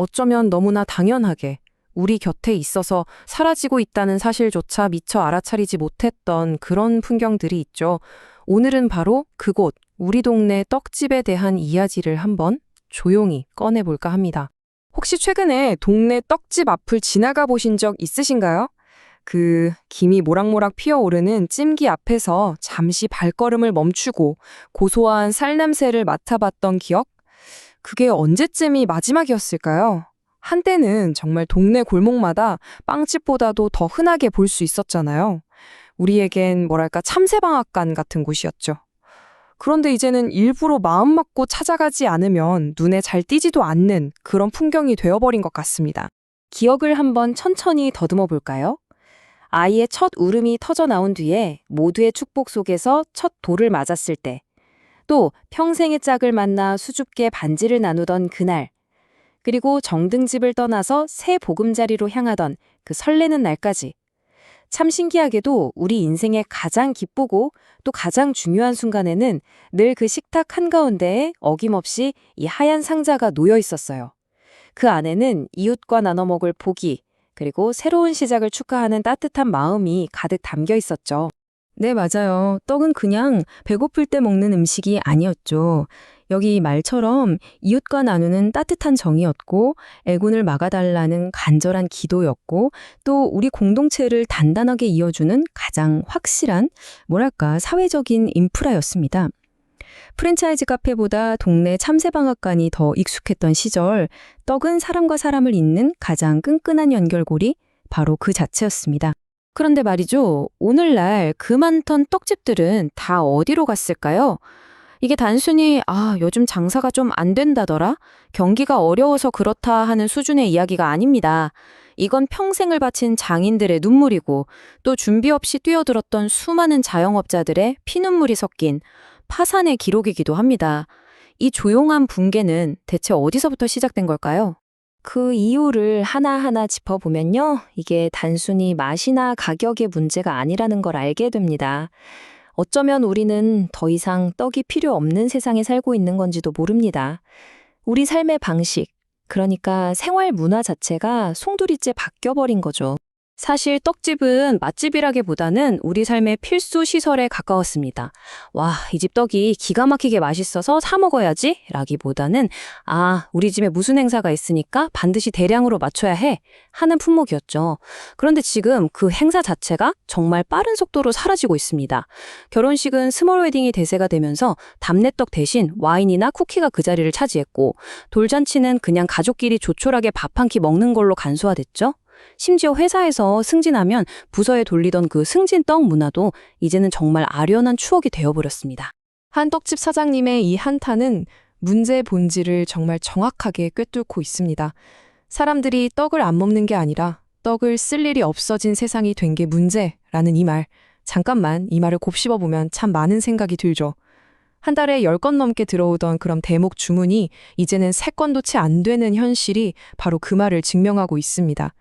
어쩌면 너무나 당연하게 우리 곁에 있어서 사라지고 있다는 사실조차 미처 알아차리지 못했던 그런 풍경들이 있죠. 오늘은 바로 그곳, 우리 동네 떡집에 대한 이야기를 한번 조용히 꺼내볼까 합니다. 혹시 최근에 동네 떡집 앞을 지나가 보신 적 있으신가요? 그 김이 모락모락 피어오르는 찜기 앞에서 잠시 발걸음을 멈추고 고소한 살냄새를 맡아봤던 기억? 그게 언제쯤이 마지막이었을까요? 한때는 정말 동네 골목마다 빵집보다도 더 흔하게 볼 수 있었잖아요. 우리에겐 뭐랄까 참새방앗간 같은 곳이었죠. 그런데 이제는 일부러 마음 먹고 찾아가지 않으면 눈에 잘 띄지도 않는 그런 풍경이 되어버린 것 같습니다. 기억을 한번 천천히 더듬어 볼까요? 아이의 첫 울음이 터져 나온 뒤에 모두의 축복 속에서 첫 돌을 맞았을 때, 또 평생의 짝을 만나 수줍게 반지를 나누던 그날, 그리고 정등집을 떠나서 새 보금자리로 향하던 그 설레는 날까지. 참 신기하게도 우리 인생의 가장 기쁘고 또 가장 중요한 순간에는 늘 그 식탁 한가운데에 어김없이 이 하얀 상자가 놓여 있었어요. 그 안에는 이웃과 나눠 먹을 보기, 그리고 새로운 시작을 축하하는 따뜻한 마음이 가득 담겨 있었죠. 네, 맞아요. 떡은 그냥 배고플 때 먹는 음식이 아니었죠. 여기 말처럼 이웃과 나누는 따뜻한 정이었고, 애군을 막아달라는 간절한 기도였고, 또 우리 공동체를 단단하게 이어주는 가장 확실한, 뭐랄까, 사회적인 인프라였습니다. 프랜차이즈 카페보다 동네 참새방앗간이 더 익숙했던 시절, 떡은 사람과 사람을 잇는 가장 끈끈한 연결고리, 바로 그 자체였습니다. 그런데 말이죠. 오늘날 그 많던 떡집들은 다 어디로 갔을까요? 이게 단순히 요즘 장사가 좀 안 된다더라? 경기가 어려워서 그렇다 하는 수준의 이야기가 아닙니다. 이건 평생을 바친 장인들의 눈물이고 또 준비 없이 뛰어들었던 수많은 자영업자들의 피눈물이 섞인 파산의 기록이기도 합니다. 이 조용한 붕괴는 대체 어디서부터 시작된 걸까요? 그 이유를 하나하나 짚어보면요. 이게 단순히 맛이나 가격의 문제가 아니라는 걸 알게 됩니다. 어쩌면 우리는 더 이상 떡이 필요 없는 세상에 살고 있는 건지도 모릅니다. 우리 삶의 방식, 그러니까 생활 문화 자체가 송두리째 바뀌어버린 거죠. 사실 떡집은 맛집이라기보다는 우리 삶의 필수 시설에 가까웠습니다. 와, 이 집 떡이 기가 막히게 맛있어서 사 먹어야지 라기보다는 우리 집에 무슨 행사가 있으니까 반드시 대량으로 맞춰야 해 하는 품목이었죠. 그런데 지금 그 행사 자체가 정말 빠른 속도로 사라지고 있습니다. 결혼식은 스몰 웨딩이 대세가 되면서 답례떡 대신 와인이나 쿠키가 그 자리를 차지했고, 돌잔치는 그냥 가족끼리 조촐하게 밥 한 끼 먹는 걸로 간소화됐죠. 심지어 회사에서 승진하면 부서에 돌리던 그 승진떡 문화도 이제는 정말 아련한 추억이 되어버렸습니다. 한 떡집 사장님의 이 한탄은 문제의 본질을 정말 정확하게 꿰뚫고 있습니다. 사람들이 떡을 안 먹는 게 아니라 떡을 쓸 일이 없어진 세상이 된 게 문제라는 이 말. 잠깐만 이 말을 곱씹어보면 참 많은 생각이 들죠. 한 달에 10건 넘게 들어오던 그런 대목 주문이 이제는 3건도 채 안 되는 현실이 바로 그 말을 증명하고 있습니다.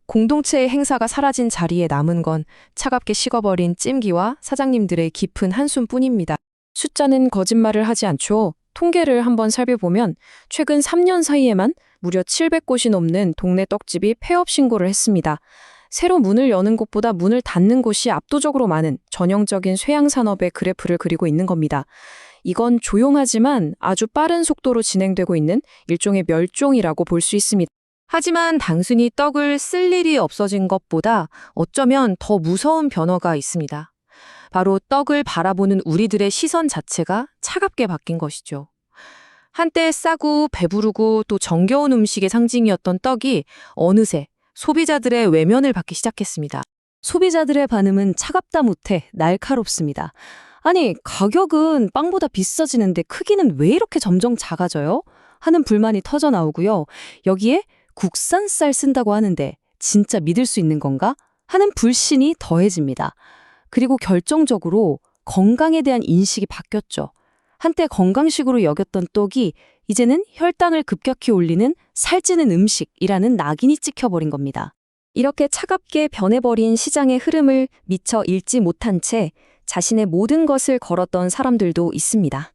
공동체의 행사가 사라진 자리에 남은 건 차갑게 식어버린 찜기와 사장님들의 깊은 한숨뿐입니다. 숫자는 거짓말을 하지 않죠. 통계를 한번 살펴보면 최근 3년 사이에만 무려 700곳이 넘는 동네 떡집이 폐업 신고를 했습니다. 새로 문을 여는 곳보다 문을 닫는 곳이 압도적으로 많은 전형적인 쇠양산업의 그래프를 그리고 있는 겁니다. 이건 조용하지만 아주 빠른 속도로 진행되고 있는 일종의 멸종이라고 볼 수 있습니다. 하지만 단순히 떡을 쓸 일이 없어진 것보다 어쩌면 더 무서운 변화가 있습니다. 바로 떡을 바라보는 우리들의 시선 자체가 차갑게 바뀐 것이죠. 한때 싸고 배부르고 또 정겨운 음식의 상징이었던 떡이 어느새 소비자들의 외면을 받기 시작했습니다. 소비자들의 반응은 차갑다 못해 날카롭습니다. 아니, 가격은 빵보다 비싸지는데 크기는 왜 이렇게 점점 작아져요? 하는 불만이 터져 나오고요. 여기에 국산 쌀 쓴다고 하는데 진짜 믿을 수 있는 건가? 하는 불신이 더해집니다. 그리고 결정적으로 건강에 대한 인식이 바뀌었죠. 한때 건강식으로 여겼던 떡이 이제는 혈당을 급격히 올리는 살찌는 음식이라는 낙인이 찍혀버린 겁니다. 이렇게 차갑게 변해버린 시장의 흐름을 미처 읽지 못한 채 자신의 모든 것을 걸었던 사람들도 있습니다.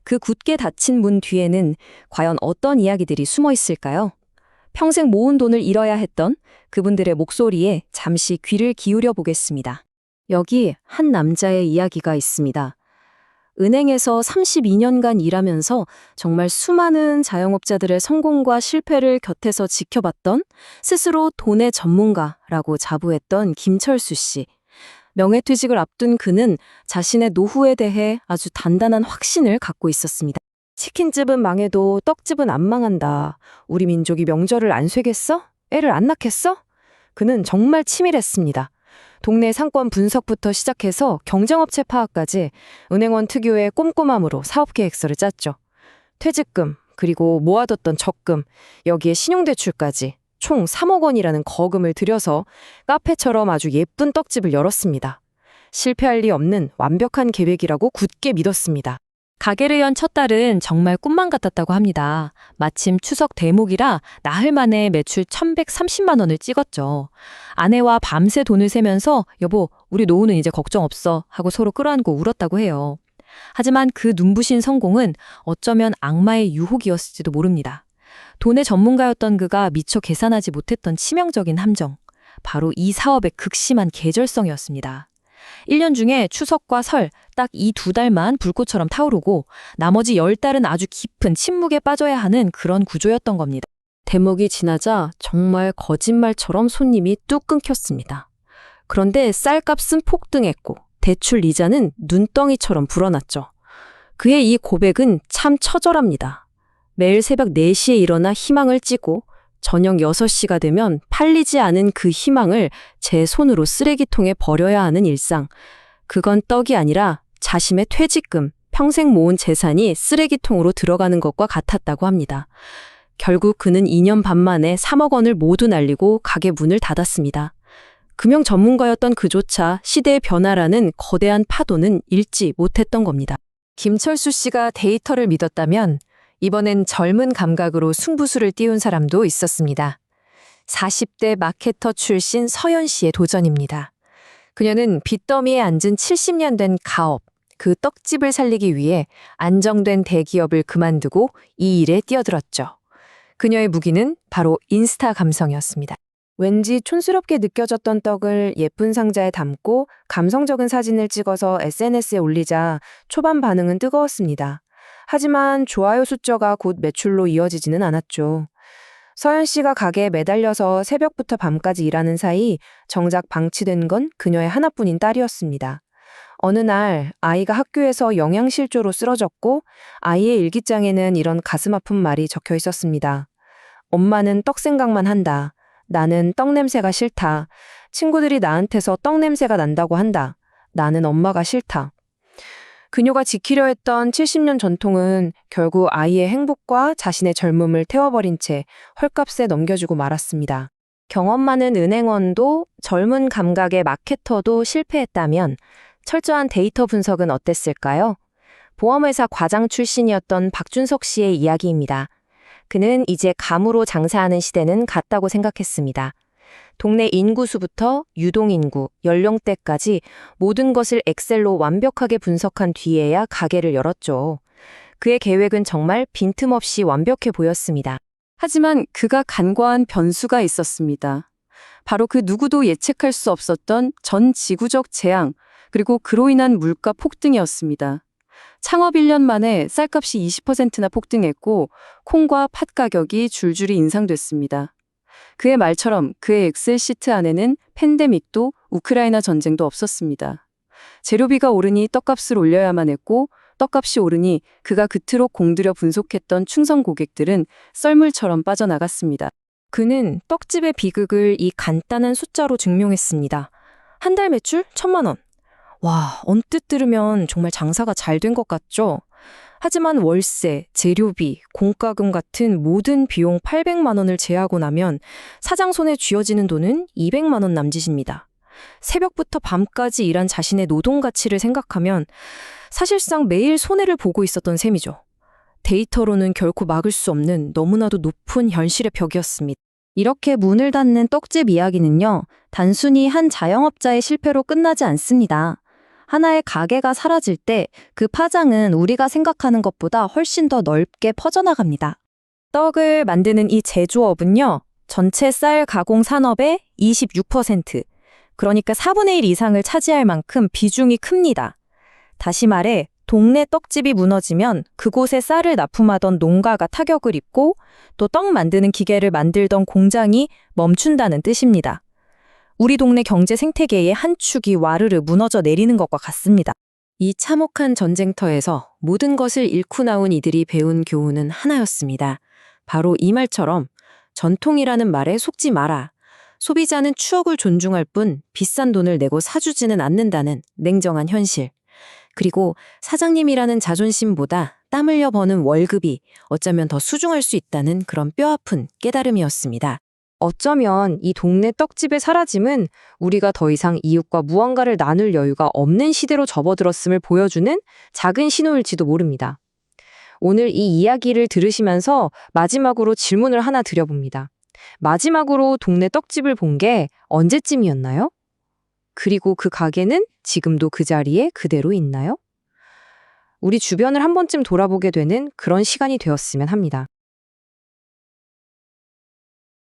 그 굳게 닫힌 문 뒤에는 과연 어떤 이야기들이 숨어 있을까요? 평생 모은 돈을 잃어야 했던 그분들의 목소리에 잠시 귀를 기울여 보겠습니다. 여기 한 남자의 이야기가 있습니다. 은행에서 32년간 일하면서 정말 수많은 자영업자들의 성공과 실패를 곁에서 지켜봤던 스스로 돈의 전문가라고 자부했던 김철수 씨. 명예퇴직을 앞둔 그는 자신의 노후에 대해 아주 단단한 확신을 갖고 있었습니다. 치킨집은 망해도 떡집은 안 망한다. 우리 민족이 명절을 안 쇠겠어? 애를 안 낳겠어? 그는 정말 치밀했습니다. 동네 상권 분석부터 시작해서 경쟁업체 파악까지 은행원 특유의 꼼꼼함으로 사업계획서를 짰죠. 퇴직금, 그리고 모아뒀던 적금, 여기에 신용대출까지 총 3억 원이라는 거금을 들여서 카페처럼 아주 예쁜 떡집을 열었습니다. 실패할 리 없는 완벽한 계획이라고 굳게 믿었습니다. 가게를 연 첫 달은 정말 꿈만 같았다고 합니다. 마침 추석 대목이라 나흘 만에 매출 1,130만 원을 찍었죠. 아내와 밤새 돈을 세면서 여보, 우리 노후는 이제 걱정 없어 하고 서로 끌어안고 울었다고 해요. 하지만 그 눈부신 성공은 어쩌면 악마의 유혹이었을지도 모릅니다. 돈의 전문가였던 그가 미처 계산하지 못했던 치명적인 함정. 바로 이 사업의 극심한 계절성이었습니다. 1년 중에 추석과 설 딱 이 2달만 불꽃처럼 타오르고 나머지 10달은 아주 깊은 침묵에 빠져야 하는 그런 구조였던 겁니다. 대목이 지나자 정말 거짓말처럼 손님이 뚝 끊겼습니다. 그런데 쌀값은 폭등했고 대출 이자는 눈덩이처럼 불어났죠. 그의 이 고백은 참 처절합니다. 매일 새벽 4시에 일어나 희망을 찌고 저녁 6시가 되면 팔리지 않은 그 희망을 제 손으로 쓰레기통에 버려야 하는 일상. 그건 떡이 아니라 자신의 퇴직금, 평생 모은 재산이 쓰레기통으로 들어가는 것과 같았다고 합니다. 결국 그는 2년 반 만에 3억 원을 모두 날리고 가게 문을 닫았습니다. 금융 전문가였던 그조차 시대의 변화라는 거대한 파도는 읽지 못했던 겁니다. 김철수 씨가 데이터를 믿었다면 이번엔 젊은 감각으로 승부수를 띄운 사람도 있었습니다. 40대 마케터 출신 서연 씨의 도전입니다. 그녀는 빚더미에 앉은 70년 된 가업, 그 떡집을 살리기 위해 안정된 대기업을 그만두고 이 일에 뛰어들었죠. 그녀의 무기는 바로 인스타 감성이었습니다. 왠지 촌스럽게 느껴졌던 떡을 예쁜 상자에 담고 감성적인 사진을 찍어서 SNS에 올리자 초반 반응은 뜨거웠습니다. 하지만 좋아요 숫자가 곧 매출로 이어지지는 않았죠. 서연 씨가 가게에 매달려서 새벽부터 밤까지 일하는 사이 정작 방치된 건 그녀의 하나뿐인 딸이었습니다. 어느 날 아이가 학교에서 영양실조로 쓰러졌고 아이의 일기장에는 이런 가슴 아픈 말이 적혀 있었습니다. 엄마는 떡 생각만 한다. 나는 떡 냄새가 싫다. 친구들이 나한테서 떡 냄새가 난다고 한다. 나는 엄마가 싫다. 그녀가 지키려 했던 70년 전통은 결국 아이의 행복과 자신의 젊음을 태워버린 채 헐값에 넘겨주고 말았습니다. 경험 많은 은행원도 젊은 감각의 마케터도 실패했다면 철저한 데이터 분석은 어땠을까요? 보험회사 과장 출신이었던 박준석 씨의 이야기입니다. 그는 이제 감으로 장사하는 시대는 갔다고 생각했습니다. 동네 인구수부터 유동인구, 연령대까지 모든 것을 엑셀로 완벽하게 분석한 뒤에야 가게를 열었죠. 그의 계획은 정말 빈틈없이 완벽해 보였습니다. 하지만 그가 간과한 변수가 있었습니다. 바로 그 누구도 예측할 수 없었던 전 지구적 재앙, 그리고 그로 인한 물가 폭등이었습니다. 창업 1년 만에 쌀값이 20%나 폭등했고 콩과 팥 가격이 줄줄이 인상됐습니다. 그의 말처럼 그의 엑셀 시트 안에는 팬데믹도 우크라이나 전쟁도 없었습니다. 재료비가 오르니 떡값을 올려야만 했고 떡값이 오르니 그가 그토록 공들여 분석했던 충성 고객들은 썰물처럼 빠져나갔습니다. 그는 떡집의 비극을 이 간단한 숫자로 증명했습니다. 한 달 매출 1,000만 원. 와, 언뜻 들으면 정말 장사가 잘 된 것 같죠? 하지만 월세, 재료비, 공과금 같은 모든 비용 800만 원을 제하고 나면 사장 손에 쥐어지는 돈은 200만 원 남짓입니다. 새벽부터 밤까지 일한 자신의 노동 가치를 생각하면 사실상 매일 손해를 보고 있었던 셈이죠. 데이터로는 결코 막을 수 없는 너무나도 높은 현실의 벽이었습니다. 이렇게 문을 닫는 떡집 이야기는요, 단순히 한 자영업자의 실패로 끝나지 않습니다. 하나의 가게가 사라질 때 그 파장은 우리가 생각하는 것보다 훨씬 더 넓게 퍼져나갑니다. 떡을 만드는 이 제조업은요, 전체 쌀 가공 산업의 26%, 그러니까 4분의 1 이상을 차지할 만큼 비중이 큽니다. 다시 말해 동네 떡집이 무너지면 그곳에 쌀을 납품하던 농가가 타격을 입고 또 떡 만드는 기계를 만들던 공장이 멈춘다는 뜻입니다. 우리 동네 경제 생태계의 한 축이 와르르 무너져 내리는 것과 같습니다. 이 참혹한 전쟁터에서 모든 것을 잃고 나온 이들이 배운 교훈은 하나였습니다. 바로 이 말처럼 전통이라는 말에 속지 마라. 소비자는 추억을 존중할 뿐 비싼 돈을 내고 사주지는 않는다는 냉정한 현실. 그리고 사장님이라는 자존심보다 땀 흘려 버는 월급이 어쩌면 더 소중할 수 있다는 그런 뼈아픈 깨달음이었습니다. 어쩌면 이 동네 떡집의 사라짐은 우리가 더 이상 이웃과 무언가를 나눌 여유가 없는 시대로 접어들었음을 보여주는 작은 신호일지도 모릅니다. 오늘 이 이야기를 들으시면서 마지막으로 질문을 하나 드려봅니다. 마지막으로 동네 떡집을 본 게 언제쯤이었나요? 그리고 그 가게는 지금도 그 자리에 그대로 있나요? 우리 주변을 한 번쯤 돌아보게 되는 그런 시간이 되었으면 합니다.